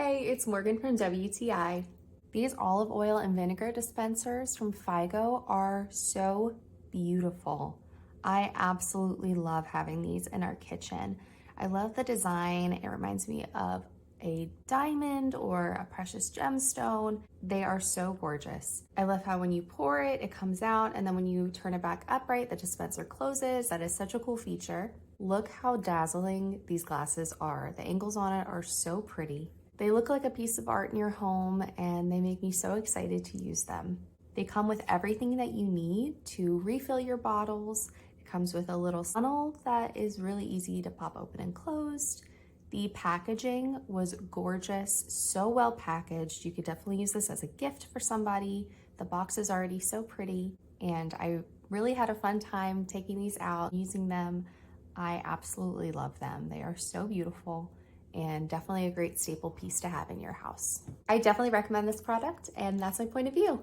Hey, it's Morgan from WTI. These olive oil and vinegar dispensers from FYGO are so beautiful. I absolutely love having these in our kitchen. I love the design. It reminds me of a diamond or a precious gemstone. They are so gorgeous. I love how when you pour it, it comes out, and then when you turn it back upright, the dispenser closes. That is such a cool feature. Look how dazzling these glasses are. The angles on it are so pretty. They look like a piece of art in your home, and they make me so excited to use them. They come with everything that you need to refill your bottles. It comes with a little funnel that is really easy to pop open and closed. The packaging was gorgeous, so well packaged. You could definitely use this as a gift for somebody. The box is already so pretty, and I really had a fun time taking these out, using them. I absolutely love them. They are so beautiful and definitely a great staple piece to have in your house. I definitely recommend this product, and that's my point of view.